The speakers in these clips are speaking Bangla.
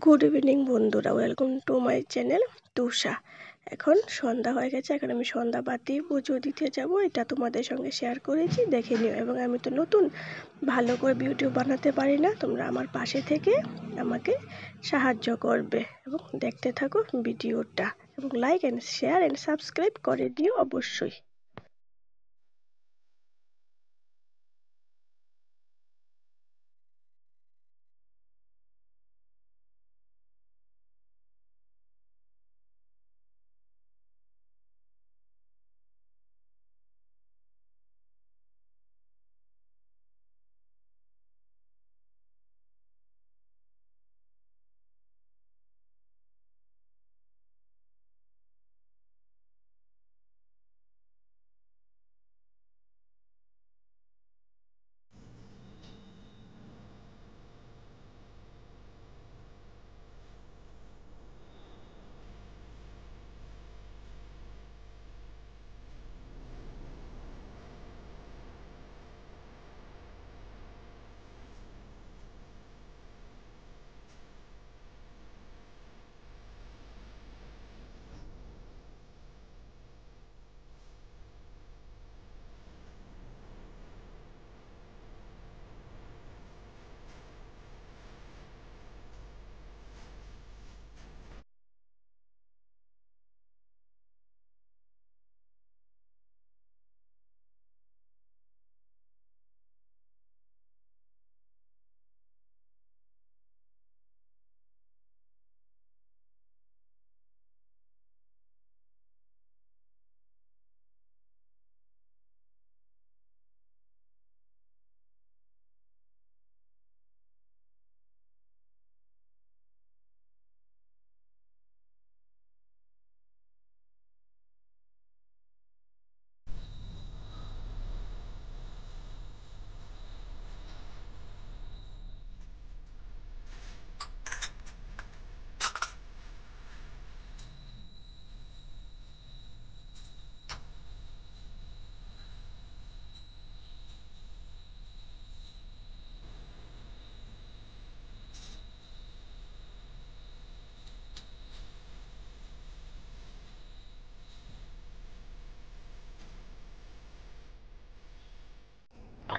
গুড ইভিনিং বন্ধুরা, welcome to my channel Tusha. এখন সন্ধ্যা হয়ে গেছে, এখন আমি সন্ধ্যা বাতি পুজো দিতে যাব। এটা তোমাদের সঙ্গে শেয়ার করেছি, দেখে নিও। এবং আমি তো নতুন, ভালো করে ভিডিও বানাতে পারি না, তোমরা আমার পাশে থেকে আমাকে সাহায্য করবে এবং দেখতে থাকো ভিডিওটা, এবং like and share and subscribe করে দিও অবশ্যই।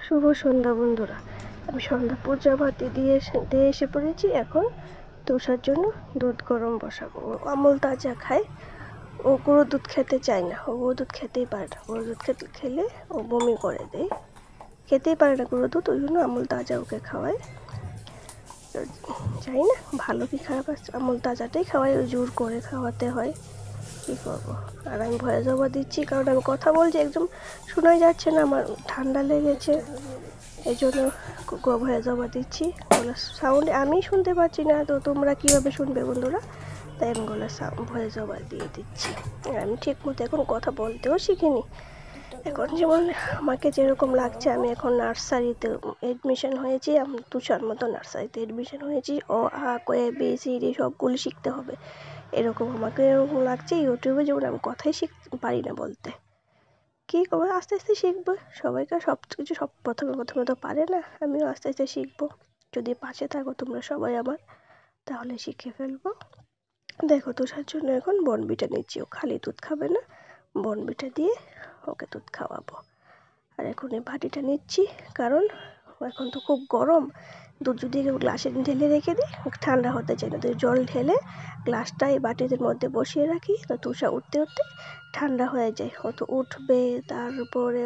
শুভ সন্ধ্যা বন্ধুরা, আমি সন্ধ্যা পূজা বাতি দিয়ে এসে পড়েছি। এখন তুষার জন্য দুধ গরম বসাবো। ও আমুল তাজা খায়, ও গরুর দুধ খেতে চায় না, ও গরুর দুধ খেতেই পারে না। গরুর দুধ খেলে ও বমি করে দেয়, খেতেই পারে না গরুর দুধ, ওই জন্য আমুল তাজা ওকে খাওয়ায়। জানি না ভালো কি খারাপ, আমুল তাজাটাই খাওয়াই, ওই জোর করে খাওয়াতে হয়, কী করবো। আর আমি ভয়ে জবা দিচ্ছি, কারণ আমি কথা বলছি একদম শোনাই যাচ্ছে না, আমার ঠান্ডা লেগেছে, এই জন্য ভয়ে জবা দিচ্ছি। গলার সাউন্ড আমি শুনতে পাচ্ছি না, তো তোমরা কীভাবে শুনবে বন্ধুরা, তাই আমি গলার ভয়ে জবা দিয়ে দিচ্ছি। আমি ঠিক মতো এখন কথা বলতেও শিখিনি। এখন যেমন আমাকে যেরকম লাগছে, আমি এখন নার্সারিতে এডমিশন হয়েছি, আমি তুষার মতো নার্সারিতে এডমিশন হয়েছি। ও আ কয়ে বি সি ডি সবগুলো শিখতে হবে, এরকম আমাকে এরকম লাগছে। ইউটিউবে যেমন আমি কথাই শিখতে পারি না বলতে, কী করবো, আস্তে আস্তে শিখবো। সবাইকে সব কিছু প্রথমে প্রথমে তো পারে না, আমিও আস্তে আস্তে শিখবো। যদি পাশে থাকো তোমরা সবাই আমার, তাহলে শিখে ফেলবো। দেখো তুষার জন্য এখন বর্নভিটা নিচ্ছি, ও খালি দুধ খাবে না, বর্নভিটা দিয়ে ওকে দুধ খাওয়াবো। আর এখন এই বাটিটা নিচ্ছি, কারণ এখন তো খুব গরম, দুধ যদি গ্লাসে ঢেলে রেখে দিই ঠান্ডা হতে চাই না, তো জল ঢেলে গ্লাসটা এই বাটির মধ্যে বসিয়ে রাখি, তো তুষা উঠতে উঠতে ঠান্ডা হয়ে যায়। ও তো উঠবে, তারপরে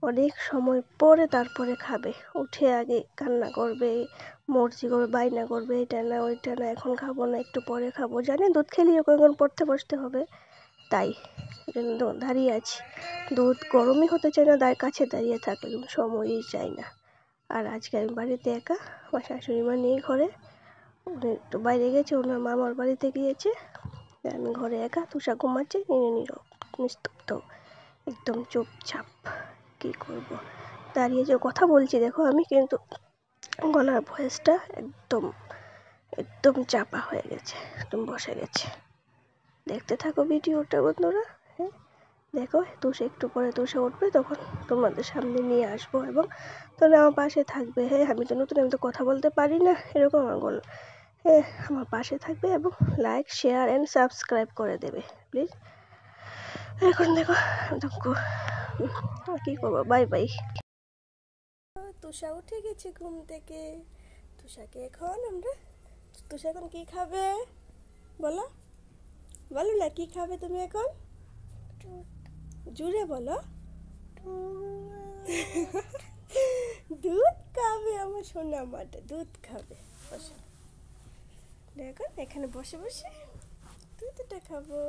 অনেক সময় পরে তারপরে খাবে। উঠে আগে কান্না করবে, মর্জি করবে, বায়না করবে, এটা না ওইটা না, এখন খাবো না, একটু পরে খাবো। জানি দুধ খেলেই ওকে এখন পড়তে বসতে হবে, তাই দাঁড়িয়ে আছি। দুধ গরমই হতে চায় না, কাছে দাঁড়িয়ে থাকলে সময়ই চাই না। আর আজকে আমি বাড়িতে একা, আমার শাশুড়ি মা নেই ঘরে, উনি একটু বাইরে গেছে, ওনার মামার বাড়িতে গিয়েছে। আমি ঘরে একা, তুষা ঘুমাচ্ছে, নীরব নিস্তব্ধ, একদম চুপচাপ। কী করব, দাঁড়িয়ে যে কথা বলছি দেখো আমি, কিন্তু গলার ভয়েসটা একদম একদম চাপা হয়ে গেছে, একদম বসে গেছে। দেখতে থাকো ভিডিওটা বন্ধুরা। হ্যাঁ, দেখো তুষা একটু পরে তুষা উঠবে, তখন তোমাদের সামনে নিয়ে আসবো, এবং তোমরা আমার পাশে থাকবে। হ্যাঁ, আমি তো নতুন, আমি তো কথা বলতে পারি না, এরকম আমার আমার পাশে থাকবে এবং লাইক শেয়ার অ্যান্ড সাবস্ক্রাইব করে দেবে প্লিজ। এখন দেখো কী করবো, বাই বাই। তুষা উঠে গেছে ঘুম থেকে। তুষাকে এখন তুষা এখন কি খাবে বলো, বলো না কি খাবে তুমি এখন? জুড়ে বলো। দুধ খাবে আমার সোনা মাটা, দুধ খাবে। বসে এখন এখানে বসে বসে দুধটা খাবো।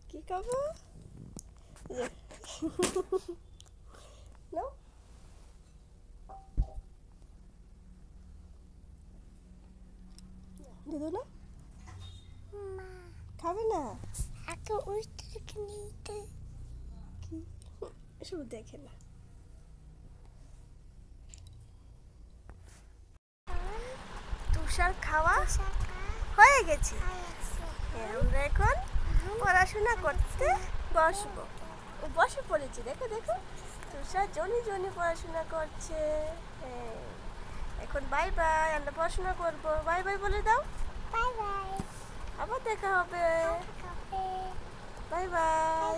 কি খাবো? নাও। দুধ না খাবে না? এসব দেখে না। তুষার খাওয়া হয়ে গেছে। আমরা এখন পড়াশোনা করতে বসবো। বসে পড়েছি, দেখো দেখো তুষার জনি জনি পড়াশোনা করছে। এখন বাই বাই, আমরা পড়াশোনা করবো। বাই বাই বলে দাও। বাই বাই, আবার দেখা হবে। Bye bye,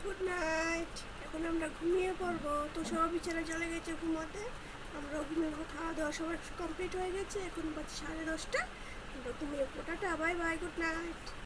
good night. এখন আমরা ঘুমিয়ে পড়বো। তো সব বিছানা চলে গেছে ঘুমাতে, আমরা ঘুমিয়ে খাওয়া দাওয়া সবার কমপ্লিট হয়ে গেছে। এখন বাজে 10:30। আমরা ঘুমিয়ে পড়াটা। Bye bye, good night.